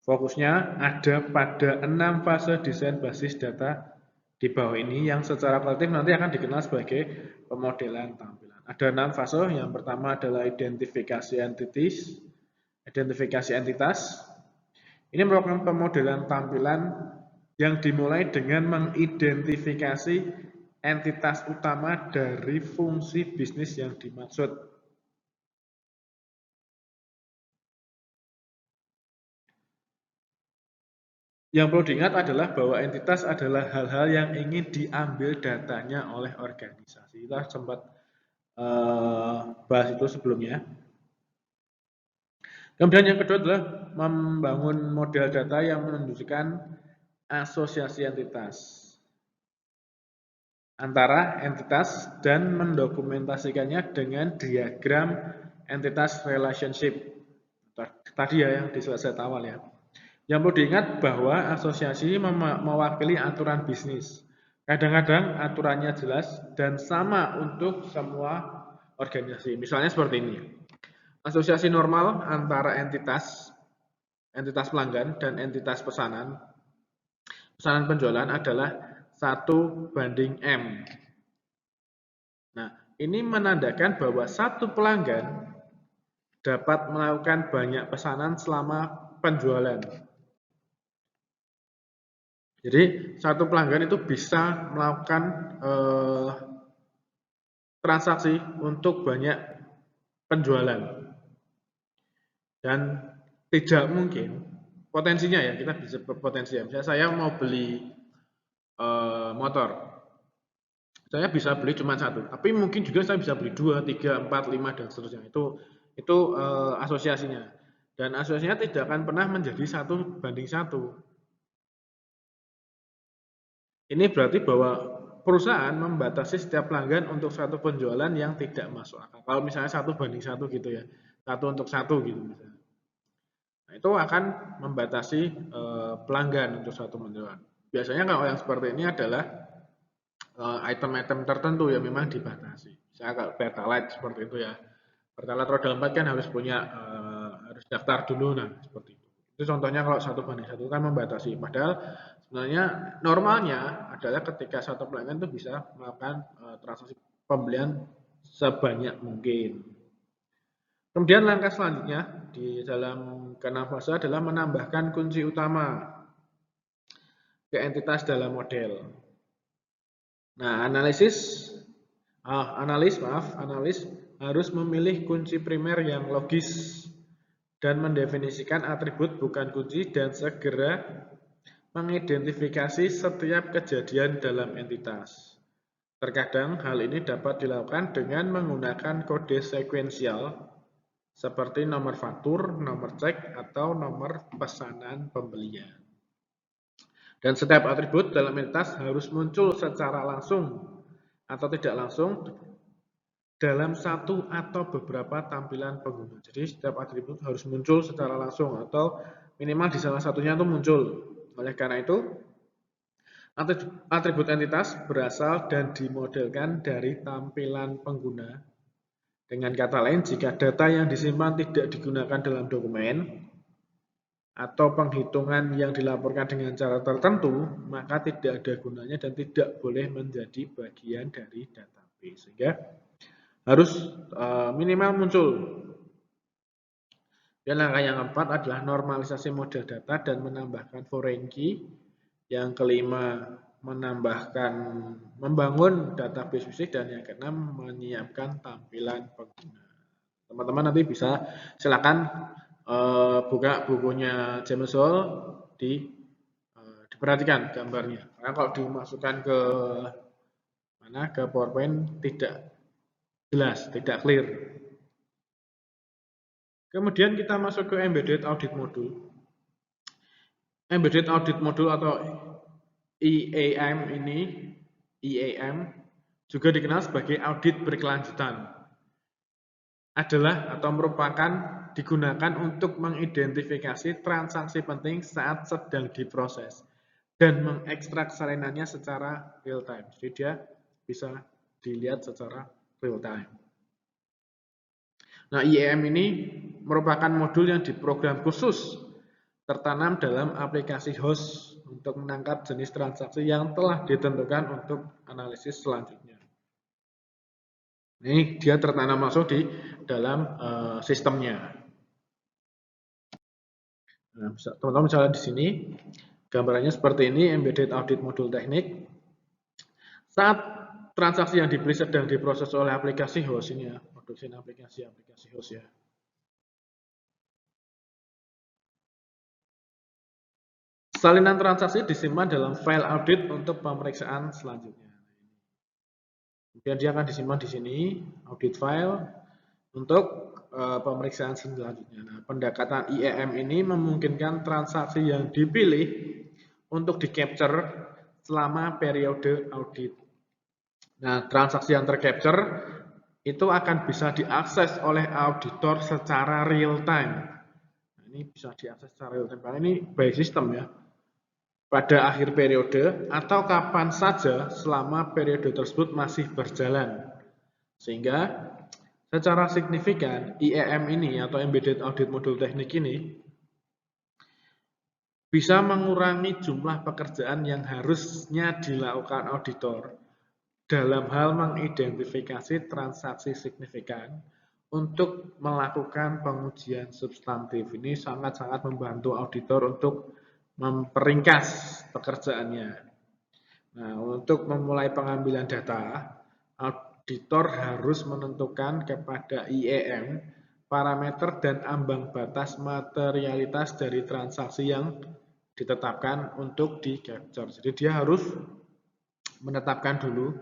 Fokusnya ada pada 6 fase desain basis data di bawah ini yang secara kolektif nanti akan dikenal sebagai pemodelan tampilan. Ada 6 fase, yang pertama adalah identifikasi entitas. Ini merupakan pemodelan tampilan yang dimulai dengan mengidentifikasi entitas utama dari fungsi bisnis yang dimaksud. Yang perlu diingat adalah bahwa entitas adalah hal-hal yang ingin diambil datanya oleh organisasi. Kita sempat bahas itu sebelumnya. Kemudian yang kedua adalah membangun model data yang menunjukkan asosiasi entitas antara entitas dan mendokumentasikannya dengan diagram entitas relationship. Tadi ya yang di slide awal ya. Yang perlu diingat bahwa asosiasi mewakili aturan bisnis. Kadang-kadang aturannya jelas dan sama untuk semua organisasi. Misalnya seperti ini. Asosiasi normal antara entitas pelanggan dan entitas pesanan penjualan adalah 1:M. Nah, ini menandakan bahwa satu pelanggan dapat melakukan banyak pesanan selama penjualan. Jadi, satu pelanggan itu bisa melakukan transaksi untuk banyak penjualan. Dan tidak mungkin, potensinya ya, kita bisa berpotensi ya. Misalnya saya mau beli motor, saya bisa beli cuma satu, tapi mungkin juga saya bisa beli 2, 3, 4, 5 dan seterusnya. Itu asosiasinya. Dan asosiasinya tidak akan pernah menjadi 1:1. Ini berarti bahwa perusahaan membatasi setiap pelanggan untuk satu penjualan yang tidak masuk akal. Kalau misalnya 1:1 gitu ya, 1:1 gitu misalnya. Nah, itu akan membatasi pelanggan untuk satu penjualan. Biasanya kalau yang seperti ini adalah item-item tertentu yang memang dibatasi. Misalnya kalau Pertalite seperti itu ya. Pertalite roda 4 kan harus punya harus daftar dulu, nah seperti itu. Itu contohnya kalau 1:1 kan membatasi. Padahal sebenarnya normalnya adalah ketika satu pelanggan itu bisa melakukan transaksi pembelian sebanyak mungkin. Kemudian langkah selanjutnya di dalam Canvas adalah menambahkan kunci utama ke entitas dalam model. Nah, analis harus memilih kunci primer yang logis dan mendefinisikan atribut bukan kunci dan segera mengidentifikasi setiap kejadian dalam entitas. Terkadang hal ini dapat dilakukan dengan menggunakan kode sekuensial seperti nomor faktur, nomor cek, atau nomor pesanan pembelian. Dan setiap atribut dalam entitas harus muncul secara langsung atau tidak langsung dalam satu atau beberapa tampilan pengguna. Jadi setiap atribut harus muncul secara langsung atau minimal di salah satunya itu muncul. Oleh karena itu, atribut entitas berasal dan dimodelkan dari tampilan pengguna. Dengan kata lain, jika data yang disimpan tidak digunakan dalam dokumen, atau penghitungan yang dilaporkan dengan cara tertentu, maka tidak ada gunanya dan tidak boleh menjadi bagian dari database. Sehingga harus minimal muncul. Dan langkah yang keempat adalah normalisasi model data dan menambahkan foreign key. Yang kelima, membangun database fisik, dan yang keenam, menyiapkan tampilan pengguna. Teman-teman nanti bisa silakan buka bukunya James Hall, diperhatikan gambarnya. Karena kalau dimasukkan ke PowerPoint tidak jelas, tidak clear. Kemudian kita masuk ke Embedded Audit Module. Embedded Audit Module atau EAM juga dikenal sebagai audit berkelanjutan. Adalah atau merupakan digunakan untuk mengidentifikasi transaksi penting saat sedang diproses dan mengekstrak salinannya secara real time. Jadi dia bisa dilihat secara real time. Nah, IEM ini merupakan modul yang diprogram khusus tertanam dalam aplikasi host untuk menangkap jenis transaksi yang telah ditentukan untuk analisis selanjutnya. Ini dia tertanam langsung di dalam sistemnya. Nah, teman-teman bisa lihat di sini gambarannya seperti ini, embedded audit modul teknik. Saat transaksi yang dibeli sedang diproses oleh aplikasi host ini ya, produksi aplikasi host ya. Salinan transaksi disimpan dalam file audit untuk pemeriksaan selanjutnya. Kemudian dia akan disimpan di sini, audit file, untuk pemeriksaan selanjutnya. Nah, pendekatan IEM ini memungkinkan transaksi yang dipilih untuk di-capture selama periode audit. Nah, transaksi yang tercapture itu akan bisa diakses oleh auditor secara real time. Nah, ini bisa diakses secara real time karena ini by system ya. pada akhir periode atau kapan saja selama periode tersebut masih berjalan. Sehingga secara signifikan IEM ini atau Embedded Audit Modul Teknik ini bisa mengurangi jumlah pekerjaan yang harusnya dilakukan auditor dalam hal mengidentifikasi transaksi signifikan untuk melakukan pengujian substantif. Ini sangat-sangat membantu auditor untuk memperingkas pekerjaannya. Nah, untuk memulai pengambilan data, auditor harus menentukan kepada IEM parameter dan ambang batas materialitas dari transaksi yang ditetapkan untuk di-capture. Jadi dia harus menetapkan dulu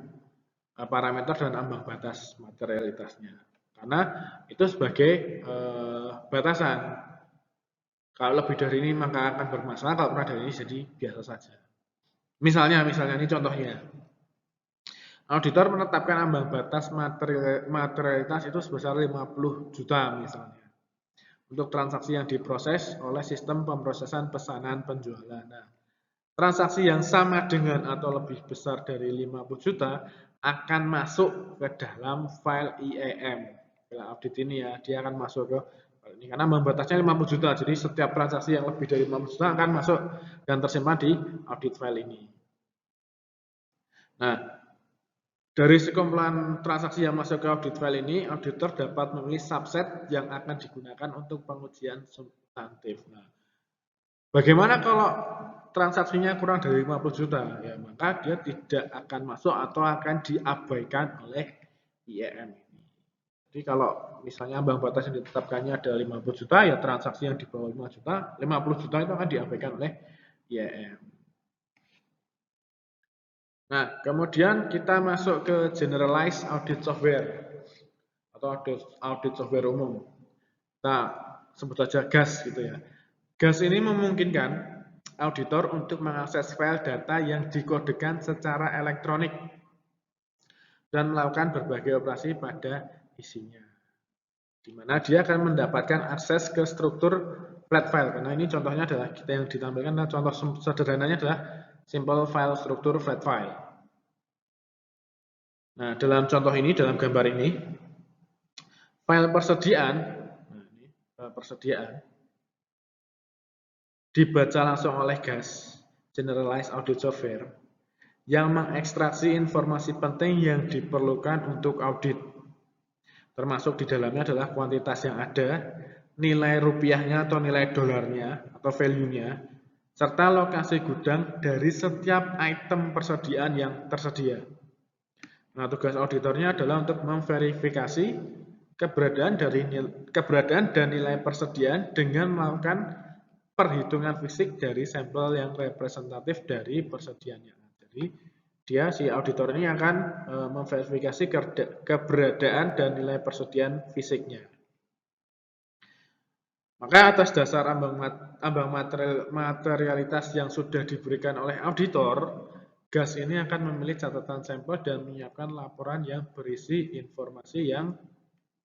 parameter dan ambang batas materialitasnya. Karena itu sebagai batasan. Kalau lebih dari ini maka akan bermasalah, kalau kurang dari ini jadi biasa saja. Misalnya ini contohnya. Auditor menetapkan ambang batas materialitas itu sebesar 50 juta misalnya. Untuk transaksi yang diproses oleh sistem pemrosesan pesanan penjualan. Nah, transaksi yang sama dengan atau lebih besar dari 50 juta akan masuk ke dalam file IEM. File audit ini ya, dia akan masuk ke ini karena membatasnya 50 juta. Jadi setiap transaksi yang lebih dari 50 juta akan masuk dan tersimpan di audit file ini. Nah, dari sekumpulan transaksi yang masuk ke audit file ini, auditor dapat memilih subset yang akan digunakan untuk pengujian substantif. Nah, bagaimana kalau transaksinya kurang dari 50 juta? Ya, maka dia tidak akan masuk atau akan diabaikan oleh IEM. Jadi kalau misalnya ambang batas yang ditetapkannya ada 50 juta, ya transaksi yang di bawah 5 juta, 50 juta itu akan diabaikan oleh IEM. Nah, kemudian kita masuk ke generalized audit software atau audit software umum. Nah, sebut saja GAS gitu ya. GAS ini memungkinkan auditor untuk mengakses file data yang dikodekan secara elektronik dan melakukan berbagai operasi pada isinya. Di mana dia akan mendapatkan akses ke struktur flat file. Karena ini contohnya adalah kita yang ditampilkan, contoh sederhananya adalah simple file struktur flat file. Nah, dalam contoh ini, dalam gambar ini, file persediaan, dibaca langsung oleh GAS, Generalized Audit Software, yang mengekstraksi informasi penting yang diperlukan untuk audit. Termasuk di dalamnya adalah kuantitas yang ada, nilai rupiahnya atau nilai dolarnya atau value-nya, serta lokasi gudang dari setiap item persediaan yang tersedia. Nah, tugas auditornya adalah untuk memverifikasi keberadaan dan nilai persediaan dengan melakukan perhitungan fisik dari sampel yang representatif dari persediaannya. Jadi dia si auditor ini akan memverifikasi keberadaan dan nilai persediaan fisiknya. Maka atas dasar ambang materialitas yang sudah diberikan oleh auditor, GAS ini akan memilih catatan sampel dan menyiapkan laporan yang berisi informasi yang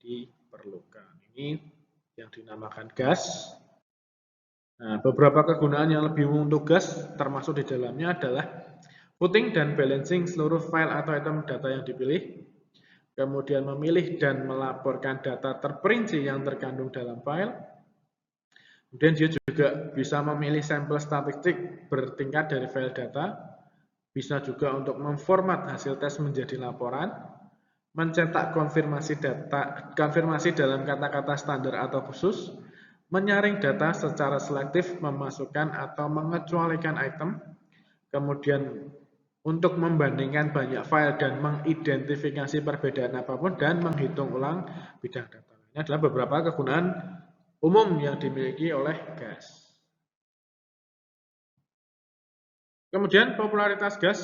diperlukan. Ini yang dinamakan GAS. Nah, beberapa kegunaan yang lebih umum untuk GAS termasuk di dalamnya adalah putting dan balancing seluruh file atau item data yang dipilih, kemudian memilih dan melaporkan data terperinci yang terkandung dalam file, kemudian dia juga bisa memilih sampel statistik bertingkat dari file data, bisa juga untuk memformat hasil tes menjadi laporan, mencetak konfirmasi dalam kata-kata standar atau khusus, menyaring data secara selektif, memasukkan atau mengecualikan item, kemudian untuk membandingkan banyak file dan mengidentifikasi perbedaan apapun dan menghitung ulang bidang data. Ini adalah beberapa kegunaan umum yang dimiliki oleh GAS. Kemudian popularitas GAS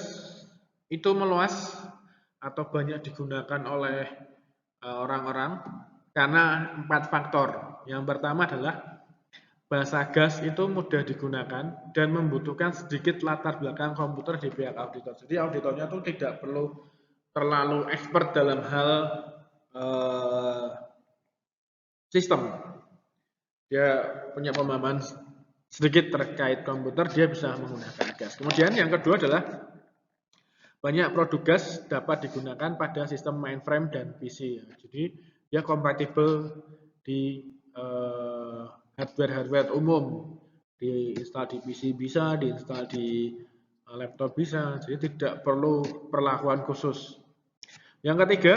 itu meluas atau banyak digunakan oleh orang-orang karena 4 faktor. Yang pertama adalah bahasa GAS itu mudah digunakan dan membutuhkan sedikit latar belakang komputer di pihak auditor. Jadi auditornya itu tidak perlu terlalu expert dalam hal sistem. Dia punya pemahaman sedikit terkait komputer, dia bisa menggunakan GAS. Kemudian yang kedua adalah banyak produk GAS dapat digunakan pada sistem mainframe dan PC. Jadi dia kompatibel di hardware-hardware umum. Diinstal di PC bisa, diinstal di laptop bisa. Jadi tidak perlu perlakuan khusus. Yang ketiga,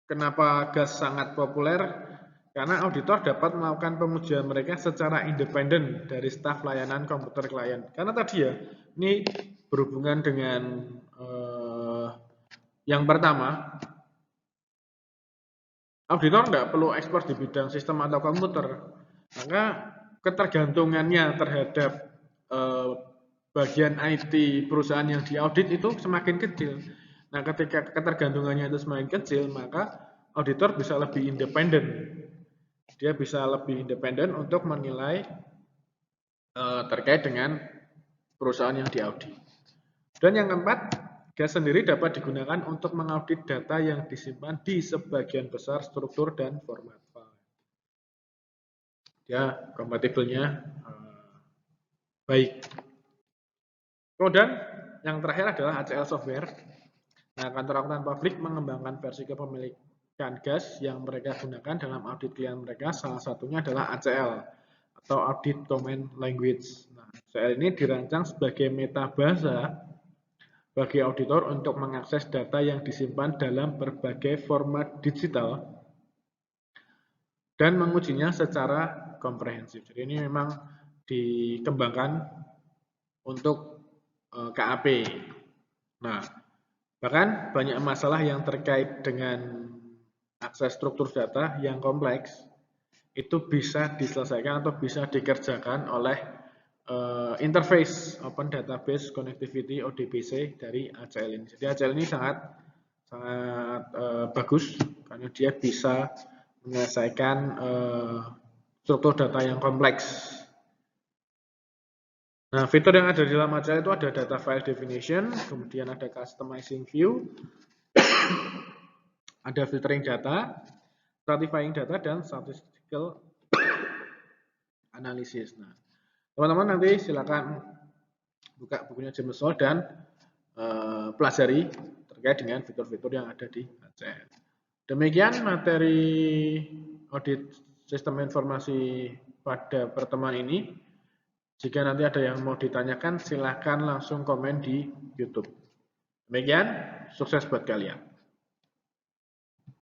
kenapa GAS sangat populer? Karena auditor dapat melakukan pengujian mereka secara independen dari staf layanan komputer klien. Karena tadi ya, ini berhubungan dengan yang pertama, auditor nggak perlu ekspor di bidang sistem atau komputer, maka ketergantungannya terhadap bagian IT perusahaan yang diaudit itu semakin kecil. Nah, ketika ketergantungannya itu semakin kecil, maka auditor bisa lebih independen. Dia bisa lebih independen untuk menilai terkait dengan perusahaan yang diaudit. Dan yang keempat, GAS sendiri dapat digunakan untuk mengaudit data yang disimpan di sebagian besar struktur dan format file. Dia kompatibelnya baik. Kemudian yang terakhir adalah ACL software. Nah, kantor akuntan publik mengembangkan versi kepemilikan GAS yang mereka gunakan dalam audit klien mereka. Salah satunya adalah ACL atau Audit Common Language. Nah, ACL ini dirancang sebagai metabahasa bagi auditor untuk mengakses data yang disimpan dalam berbagai format digital dan mengujinya secara komprehensif. Jadi ini memang dikembangkan untuk KAP. Nah, bahkan banyak masalah yang terkait dengan akses struktur data yang kompleks itu bisa diselesaikan atau bisa dikerjakan oleh interface Open Database Connectivity ODBC dari ACL ini. Jadi ACL ini sangat bagus karena dia bisa menyelesaikan struktur data yang kompleks. Nah, fitur yang ada di dalam ACL itu ada data file definition, kemudian ada customizing view, ada filtering data, stratifying data, dan statistical analysis. Nah, teman-teman nanti silakan buka bukunya James Hall dan pelajari terkait dengan fitur-fitur yang ada di ACL. Demikian materi audit sistem informasi pada pertemuan ini. Jika nanti ada yang mau ditanyakan, silakan langsung komen di YouTube. Demikian, sukses buat kalian.